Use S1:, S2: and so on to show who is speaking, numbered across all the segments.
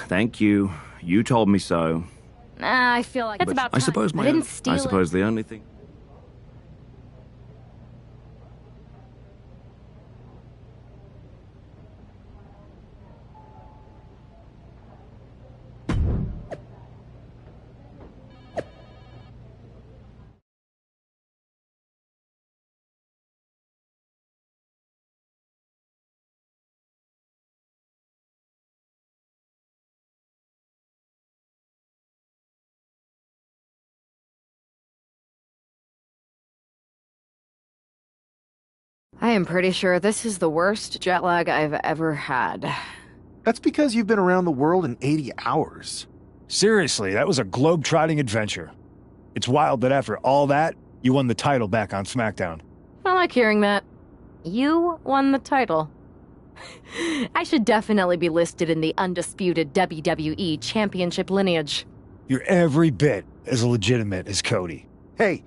S1: Thank you. You told me so.
S2: I feel like it's about time.
S1: I suppose
S2: I didn't steal
S1: I suppose the only thing.
S2: I am pretty sure this is the worst jet lag I've ever had.
S3: That's because you've been around the world in 80 hours.
S4: Seriously, that was a globe-trotting adventure. It's wild that after all that, you won the title back on SmackDown.
S2: I like hearing that. You won the title. I should definitely be listed in the undisputed WWE Championship lineage.
S4: You're every bit as legitimate as Cody.
S3: Hey,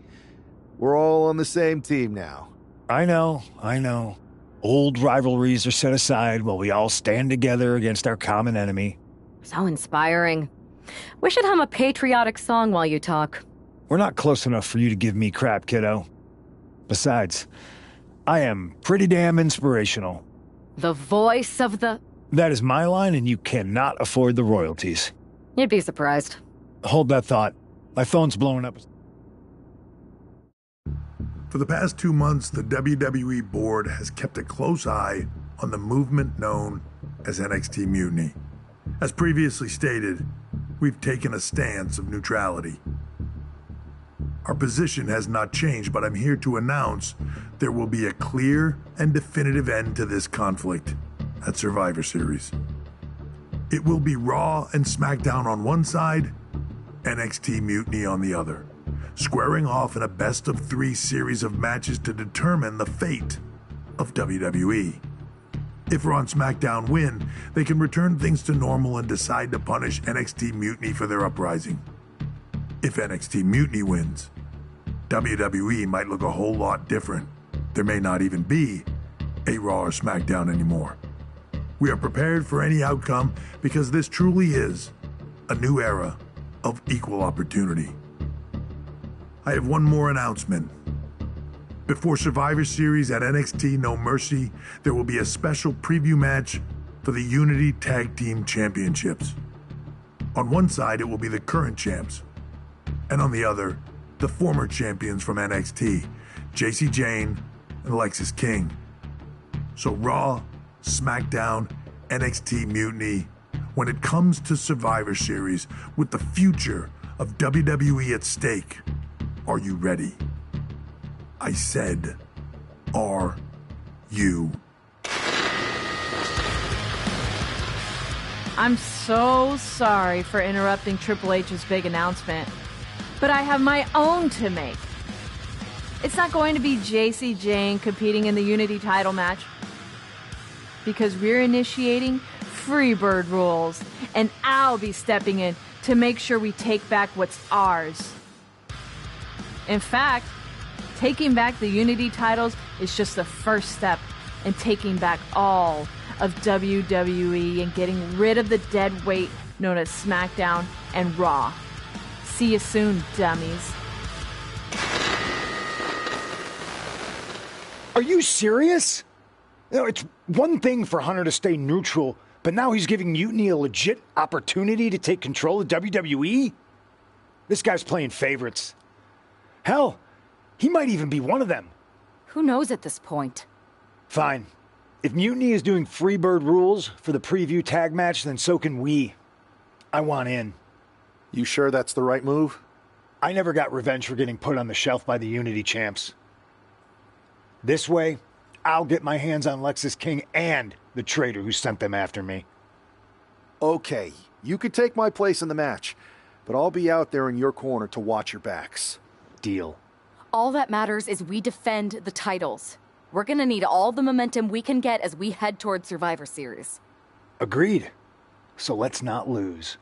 S3: we're all on the same team now.
S4: I know. Old rivalries are set aside while we all stand together against our common enemy.
S2: So inspiring. We should hum a patriotic song while you talk.
S4: We're not close enough for you to give me crap, kiddo. Besides, I am pretty damn inspirational.
S2: The voice of the...
S4: That is my line, and you cannot afford the royalties.
S2: You'd be surprised.
S4: Hold that thought. My phone's blowing up.
S5: For the past 2 months, the WWE board has kept a close eye on the movement known as NXT Mutiny. As previously stated, we've taken a stance of neutrality. Our position has not changed, but I'm here to announce there will be a clear and definitive end to this conflict at Survivor Series. It will be Raw and SmackDown on one side, NXT Mutiny on the other, squaring off in a best-of-3 series of matches to determine the fate of WWE. If Raw and SmackDown win, they can return things to normal and decide to punish NXT Mutiny for their uprising. If NXT Mutiny wins, WWE might look a whole lot different. There may not even be a Raw or SmackDown anymore. We are prepared for any outcome because this truly is a new era of equal opportunity. I have one more announcement. Before Survivor Series at NXT No Mercy, there will be a special preview match for the Unity Tag Team Championships. On one side, it will be the current champs, and on the other, the former champions from NXT, Jacy Jayne and Lexis King. So Raw, SmackDown, NXT Mutiny, when it comes to Survivor Series with the future of WWE at stake, are you ready? I said, are you?
S6: I'm so sorry for interrupting Triple H's big announcement, but I have my own to make. It's not going to be Jacy Jayne competing in the Unity title match, because we're initiating Freebird rules, and I'll be stepping in to make sure we take back what's ours. In fact, taking back the Unity titles is just the first step in taking back all of WWE and getting rid of the dead weight known as SmackDown and Raw. See you soon, dummies.
S4: Are you serious? You know, it's one thing for Hunter to stay neutral, but now he's giving Mutiny a legit opportunity to take control of WWE? This guy's playing favorites. Hell, he might even be one of them.
S2: Who knows at this point?
S4: Fine. If Mutiny is doing Freebird rules for the preview tag match, then so can we. I want in.
S3: You sure that's the right move?
S4: I never got revenge for getting put on the shelf by the Unity champs. This way, I'll get my hands on Lexis King and the traitor who sent them after me.
S3: Okay, you could take my place in the match, but I'll be out there in your corner to watch your backs.
S4: Deal.
S2: All that matters is we defend the titles. We're gonna need all the momentum we can get as we head toward Survivor Series.
S4: Agreed. So let's not lose.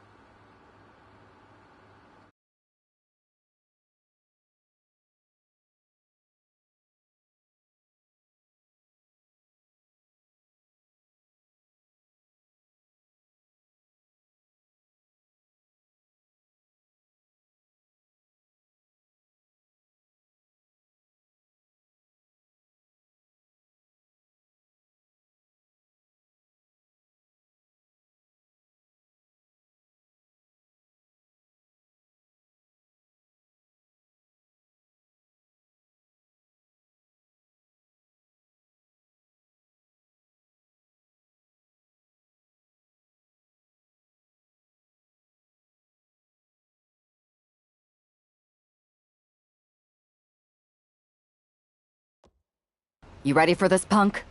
S2: You ready for this, Punk?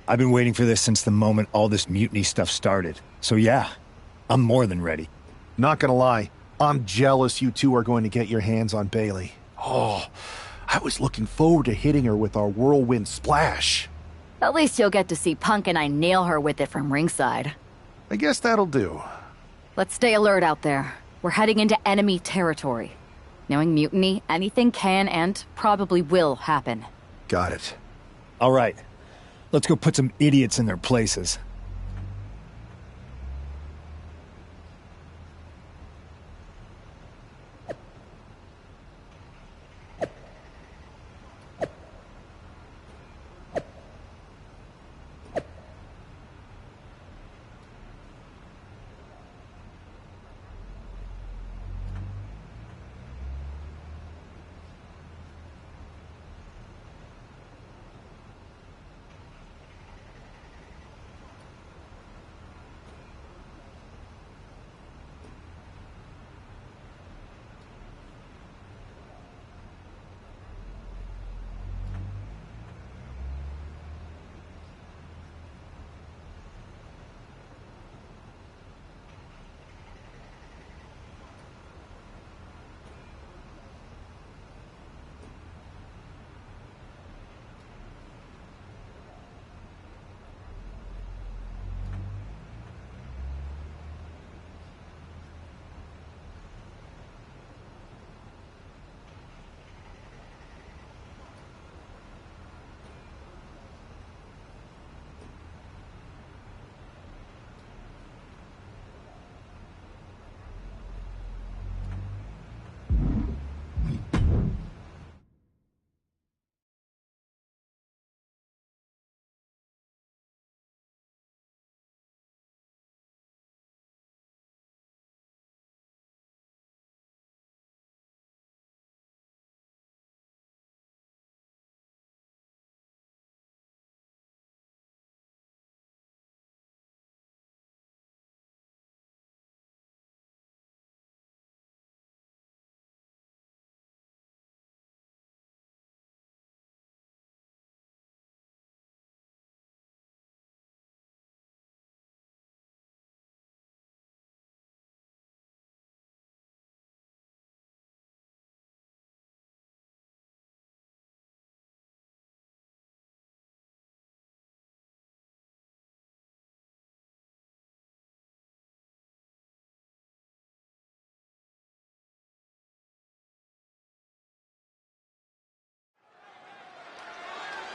S4: I've been waiting for this since the moment all this mutiny stuff started. So yeah, I'm more than ready.
S3: Not gonna lie, I'm jealous you two are going to get your hands on Bailey. Oh, I was looking forward to hitting her with our whirlwind splash.
S2: At least you'll get to see Punk and I nail her with it from ringside.
S3: I guess that'll do.
S2: Let's stay alert out there. We're heading into enemy territory. Knowing mutiny, anything can and probably will happen.
S3: Got it.
S4: All right, let's go put some idiots in their places.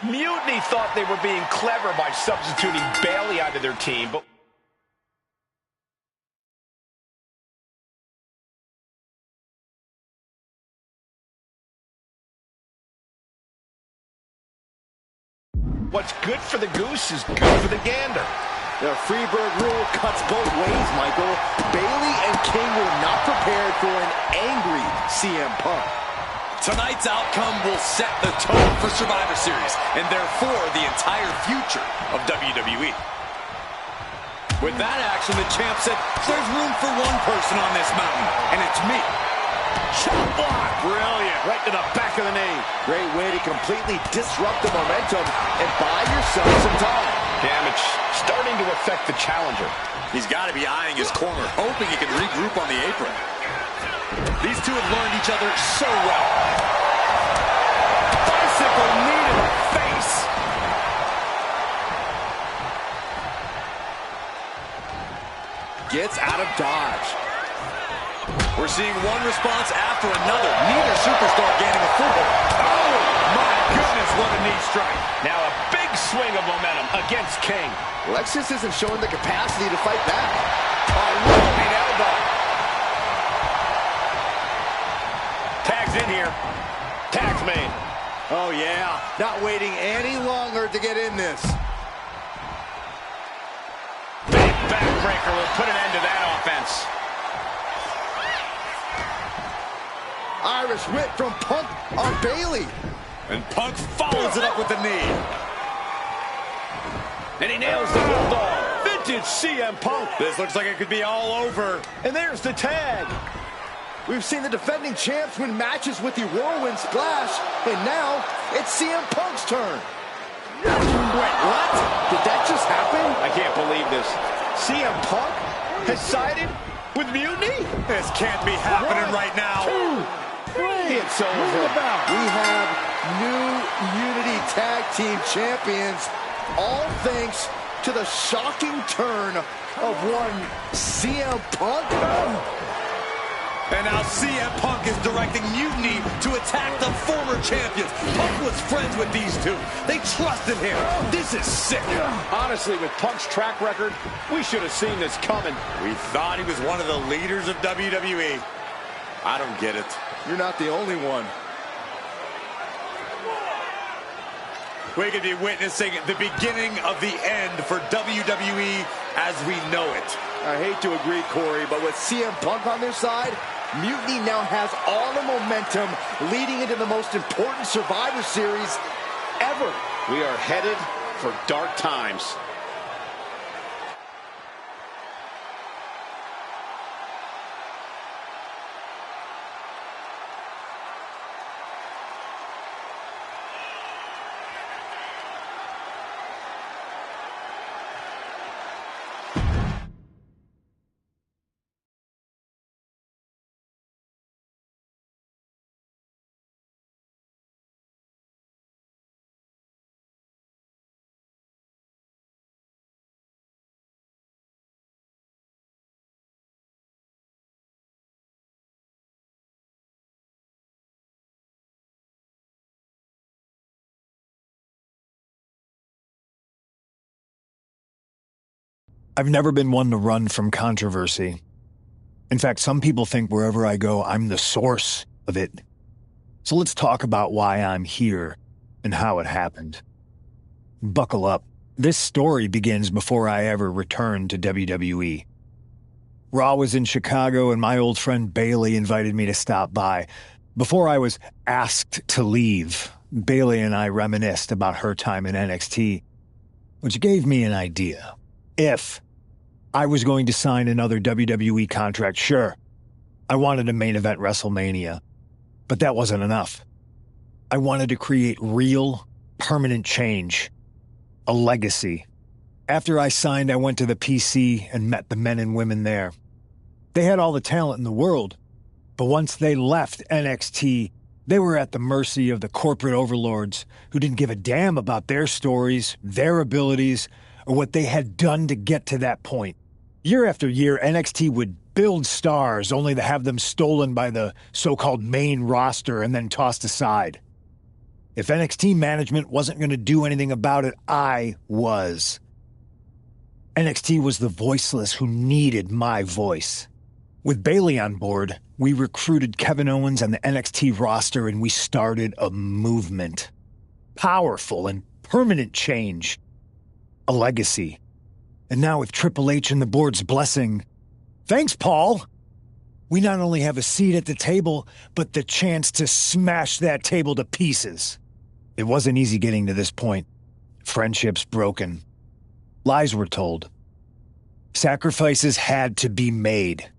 S7: Mutiny thought they were being clever by substituting Bailey onto their team, but... what's good for the goose is good for the gander.
S8: The Freebird rule cuts both ways, Michael. Bailey and King were not prepared for an angry CM Punk.
S9: Tonight's outcome will set the tone for Survivor Series, and therefore the entire future of WWE. With that action, the champ said, there's room for one person on this mountain, and it's me.
S8: Shot block. Brilliant. Right to the back of the knee. Great way to completely disrupt the momentum and buy yourself some time.
S7: Damage starting to affect the challenger.
S9: He's got to be eyeing his corner, hoping he can regroup on the apron. These two have learned each other so well.
S7: Bicycle knee to the face.
S8: Gets out of dodge.
S9: We're seeing one response after another. Neither superstar gaining a foothold.
S7: Oh, my goodness, what a knee strike. Now a big swing of momentum against King.
S8: Lexus isn't showing the capacity to fight back. A rolling elbow.
S7: Tag's in here. Tag's made.
S8: Oh, yeah. Not waiting any longer to get in this.
S7: Big backbreaker will put an end to that offense.
S8: Irish whip from Punk on Bailey.
S9: And Punk follows it up with the knee.
S7: And he nails the bulldog. Vintage CM Punk.
S9: This looks like it could be all over.
S7: And there's the tag.
S8: We've seen the defending champs win matches with the whirlwind splash, and now it's CM Punk's turn. Wait, what? Did that just happen?
S7: I can't believe this. CM Punk has sided with Mutiny?
S9: This can't be happening right now.
S8: It's over. We have new Unity Tag Team Champions, all thanks to the shocking turn of one CM Punk.
S9: And now CM Punk is directing Mutiny to attack the former champions. Punk was friends with these two. They trusted him. This is sick.
S7: Honestly, with Punk's track record, we should have seen this coming.
S9: We thought he was one of the leaders of WWE. I don't get it.
S8: You're not the only one.
S9: We could be witnessing the beginning of the end for WWE as we know it.
S8: I hate to agree, Corey, but with CM Punk on their side, Mutiny now has all the momentum leading into the most important Survivor Series ever.
S7: We are headed for dark times.
S4: I've never been one to run from controversy. In fact, some people think wherever I go, I'm the source of it. So let's talk about why I'm here and how it happened. Buckle up. This story begins before I ever returned to WWE. Raw was in Chicago and my old friend Bayley invited me to stop by. Before I was asked to leave, Bayley and I reminisced about her time in NXT, which gave me an idea. If I was going to sign another WWE contract, sure, I wanted to main event WrestleMania, but that wasn't enough. I wanted to create real, permanent change, a legacy. After I signed, I went to the PC and met the men and women there. They had all the talent in the world, but once they left NXT, they were at the mercy of the corporate overlords who didn't give a damn about their stories, their abilities, or what they had done to get to that point. Year after year, NXT would build stars only to have them stolen by the so-called main roster and then tossed aside. If NXT management wasn't going to do anything about it, I was. NXT was the voiceless who needed my voice. With Bayley on board, we recruited Kevin Owens and the NXT roster and we started a movement. Powerful and permanent change. A legacy. And now with Triple H and the board's blessing, thanks, Paul! We not only have a seat at the table, but the chance to smash that table to pieces. It wasn't easy getting to this point. Friendships broken. Lies were told. Sacrifices had to be made.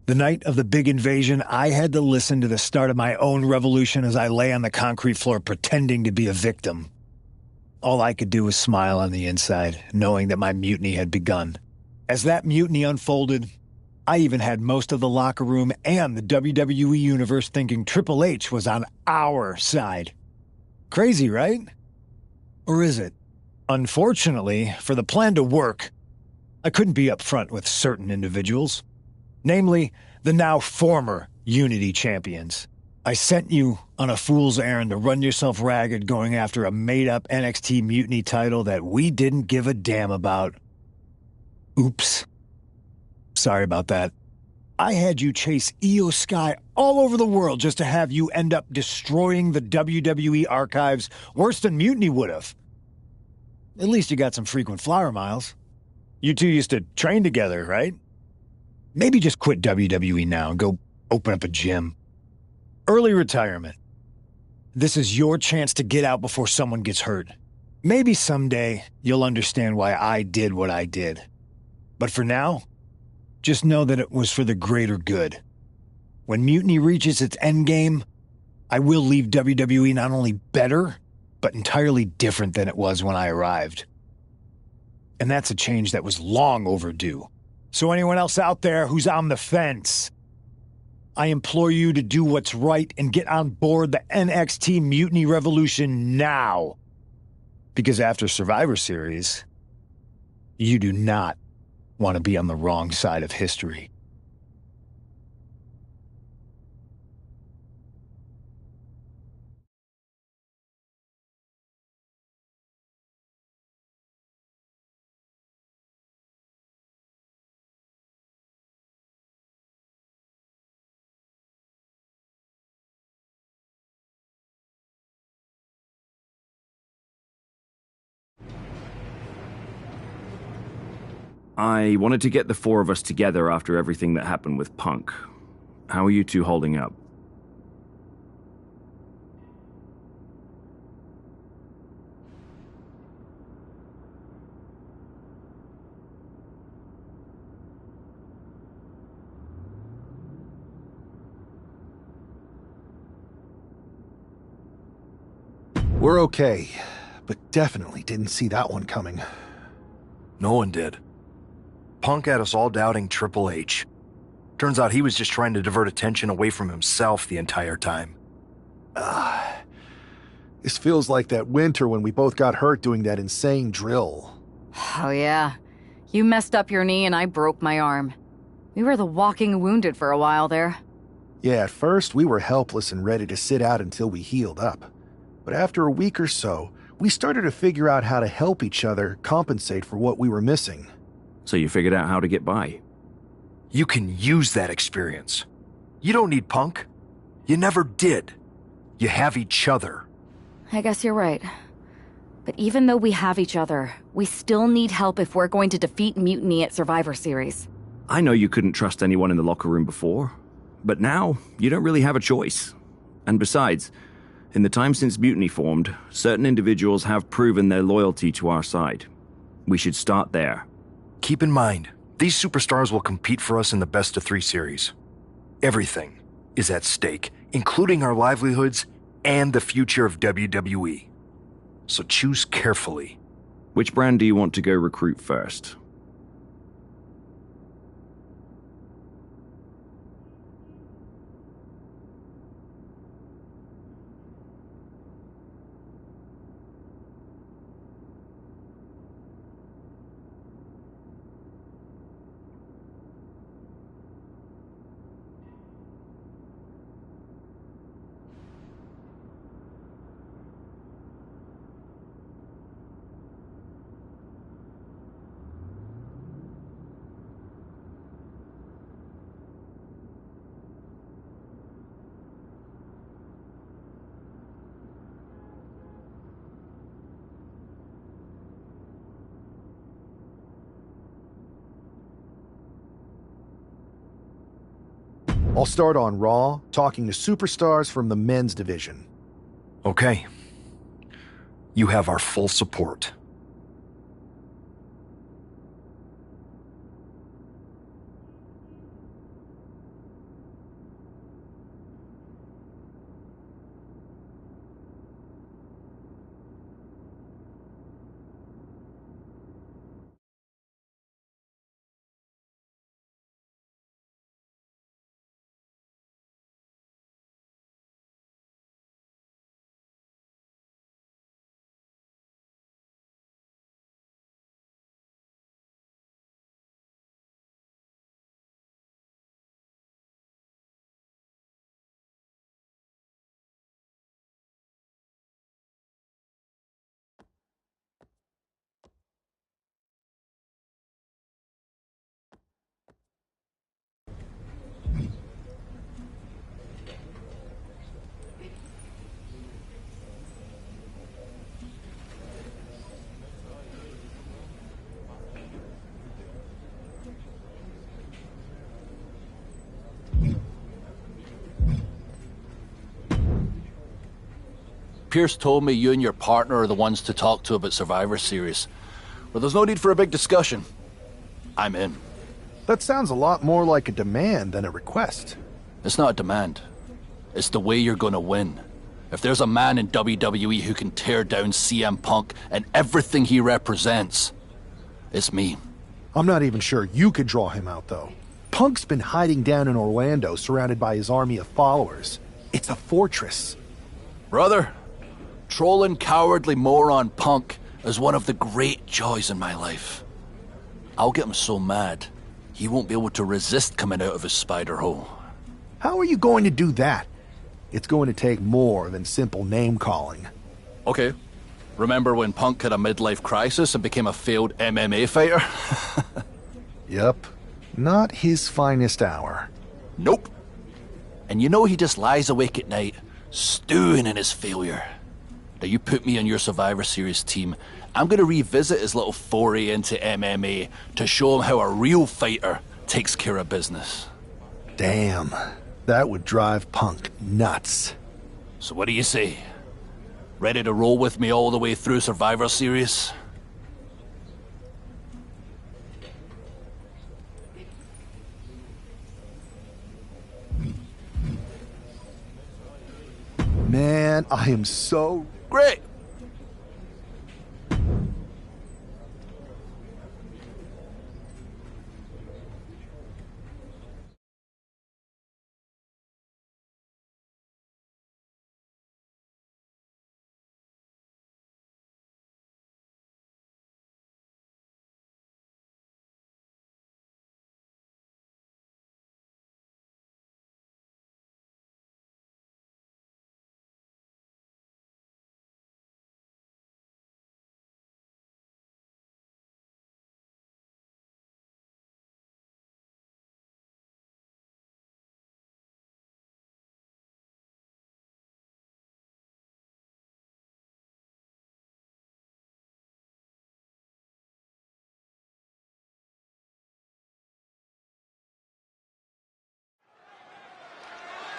S4: The night of the big invasion, I had to listen to the start of my own revolution as I lay on the concrete floor pretending to be a victim. All I could do was smile on the inside, knowing that my mutiny had begun. As that mutiny unfolded, I even had most of the locker room and the WWE Universe thinking Triple H was on our side. Crazy, right? Or is it? Unfortunately, for the plan to work, I couldn't be upfront with certain individuals. Namely, the now former Unity champions. I sent you on a fool's errand to run yourself ragged going after a made-up NXT Mutiny title that we didn't give a damn about. Oops. Sorry about that. I had you chase Io Sky all over the world just to have you end up destroying the WWE archives worse than Mutiny would have. At least you got some frequent flyer miles. You two used to train together, right? Maybe just quit WWE now and go open up a gym. Early retirement. This is your chance to get out before someone gets hurt. Maybe someday you'll understand why I did what I did. But for now, just know that it was for the greater good. When Mutiny reaches its endgame, I will leave WWE not only better, but entirely different than it was when I arrived. And that's a change that was long overdue. So anyone else out there who's on the fence, I implore you to do what's right and get on board the NXT Mutiny Revolution now. Because after Survivor Series, you do not want to be on the wrong side of history.
S1: I wanted to get the four of us together after everything that happened with Punk. How are you two holding up?
S3: We're okay, but definitely didn't see that one coming.
S10: No one did. Punk had us all doubting Triple H. Turns out he was just trying to divert attention away from himself the entire time.
S3: This feels like that winter when we both got hurt doing that insane drill.
S2: Oh yeah. You messed up your knee and I broke my arm. We were the walking wounded for a while there.
S3: Yeah, at first we were helpless and ready to sit out until we healed up. But after a week or so, we started to figure out how to help each other compensate for what we were missing.
S1: So you figured out how to get by?
S10: You can use that experience. You don't need Punk. You never did. You have each other.
S2: I guess you're right. But even though we have each other, we still need help if we're going to defeat Mutiny at Survivor Series.
S1: I know you couldn't trust anyone in the locker room before, but now you don't really have a choice. And besides, in the time since Mutiny formed, certain individuals have proven their loyalty to our side. We should start there.
S10: Keep in mind, these superstars will compete for us in the best-of-3 series. Everything is at stake, including our livelihoods and the future of WWE. So choose carefully.
S1: Which brand do you want to go recruit first?
S3: I'll start on Raw, talking to superstars from the men's division.
S10: Okay. You have our full support.
S11: Pierce told me you and your partner are the ones to talk to about Survivor Series. Well, there's no need for a big discussion. I'm in.
S3: That sounds a lot more like a demand than a request.
S11: It's not a demand. It's the way you're gonna win. If there's a man in WWE who can tear down CM Punk and everything he represents, it's me.
S3: I'm not even sure you could draw him out, though. Punk's been hiding down in Orlando, surrounded by his army of followers. It's a fortress.
S11: Brother, trolling cowardly moron Punk is one of the great joys in my life. I'll get him so mad, he won't be able to resist coming out of his spider hole.
S3: How are you going to do that? It's going to take more than simple name-calling.
S11: Okay. Remember when Punk had a midlife crisis and became a failed MMA fighter?
S3: Yep. Not his finest hour.
S11: Nope. And you know he just lies awake at night, stewing in his failure. Now you put me on your Survivor Series team, I'm gonna revisit his little foray into MMA to show him how a real fighter takes care of business.
S3: Damn. That would drive Punk nuts.
S11: So what do you say? Ready to roll with me all the way through Survivor Series?
S3: Man, I am so...
S11: Great!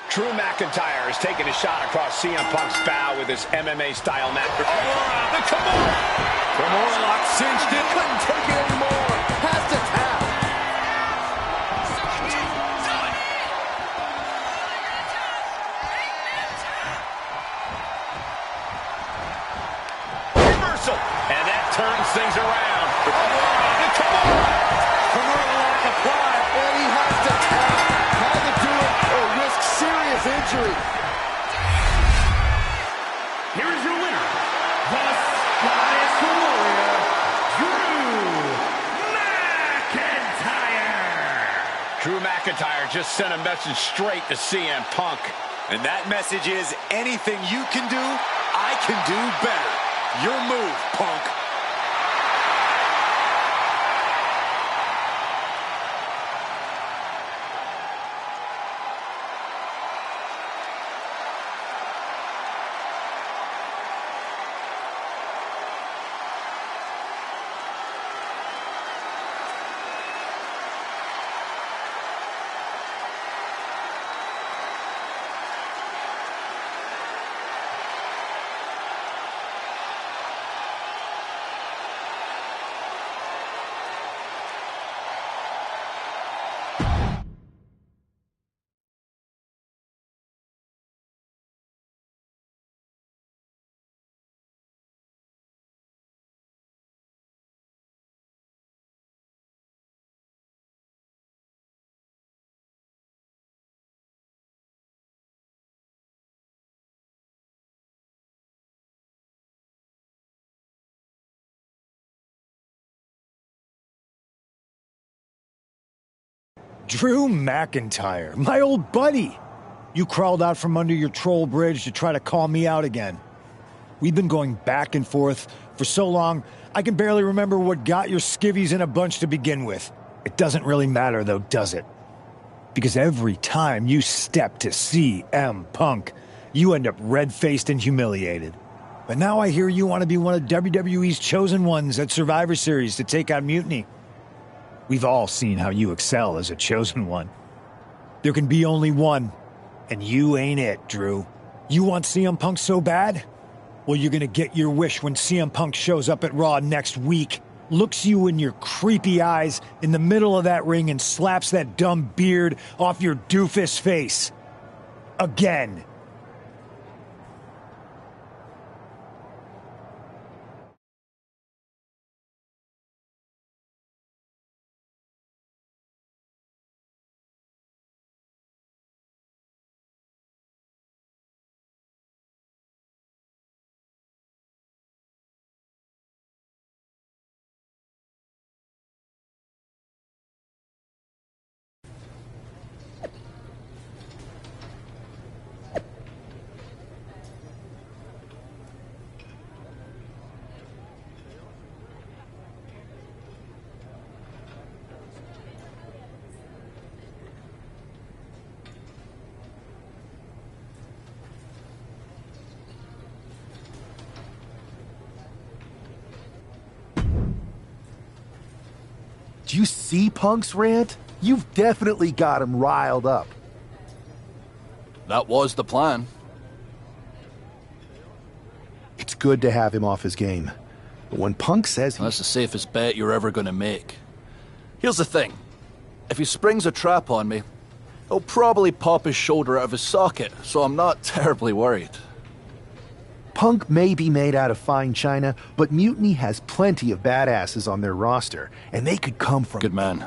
S7: Drew McIntyre is taking a shot across CM Punk's bow with his MMA-style mat. The Kimura lock cinched it. Couldn't take it anymore. Has to tap. Reversal. And that turns things around. The Kimura lock applied.
S8: And he has to tap. Had to do it or risk serious injury.
S12: Here is your winner, the Scottish Warrior, Drew McIntyre.
S7: Drew McIntyre just sent a message straight to CM Punk.
S9: And that message is, anything you can do, I can do better. Your move, Punk.
S4: Drew McIntyre, my old buddy. You crawled out from under your troll bridge to try to call me out again. We've been going back and forth for so long, I can barely remember what got your skivvies in a bunch to begin with. It doesn't really matter though, does it? Because every time you step to CM Punk, you end up red-faced and humiliated. But now I hear you want to be one of WWE's chosen ones at Survivor Series to take out Mutiny. We've all seen how you excel as a chosen one. There can be only one, and you ain't it, Drew. You want CM Punk so bad? Well, you're gonna get your wish when CM Punk shows up at Raw next week, looks you in your creepy eyes in the middle of that ring and slaps that dumb beard off your doofus face. Again.
S3: Do you see Punk's rant? You've definitely got him riled up.
S11: That was the plan.
S3: It's good to have him off his game. But when Punk says
S11: That's the safest bet you're ever gonna make. Here's the thing. If he springs a trap on me, he'll probably pop his shoulder out of his socket, so I'm not terribly worried.
S3: Punk may be made out of fine china, but Mutiny has plenty of badasses on their roster, and they could come from...
S11: Good man.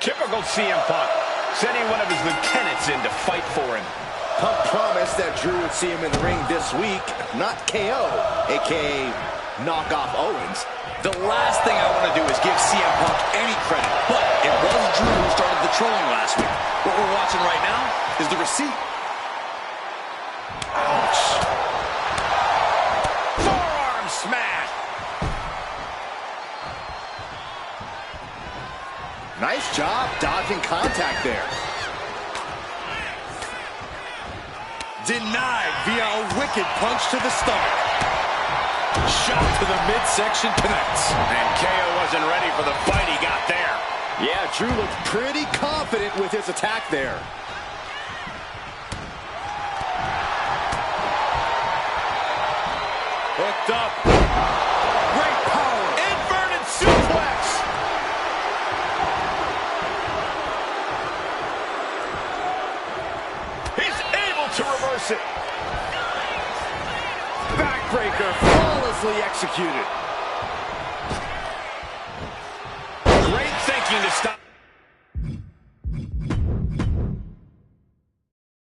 S7: Typical CM Punk, sending one of his lieutenants in to fight for him.
S8: Punk promised that Drew would see him in the ring this week, not KO, a.k.a. knock off Owens.
S9: The last thing I want to do is give CM Punk any credit, but it was Drew who started the trolling last week. What we're watching right now is the receipt.
S7: Ouch. Forearm smash.
S8: Nice job dodging contact there.
S9: Denied via a wicked punch to the stomach. Shot to the midsection connects.
S7: And KO wasn't ready for the fight he got there.
S8: Yeah, Drew looked pretty confident with his attack there.
S7: Hooked up. Great power. Inverted suplex. He's able to reverse it. Backbreaker flawlessly executed.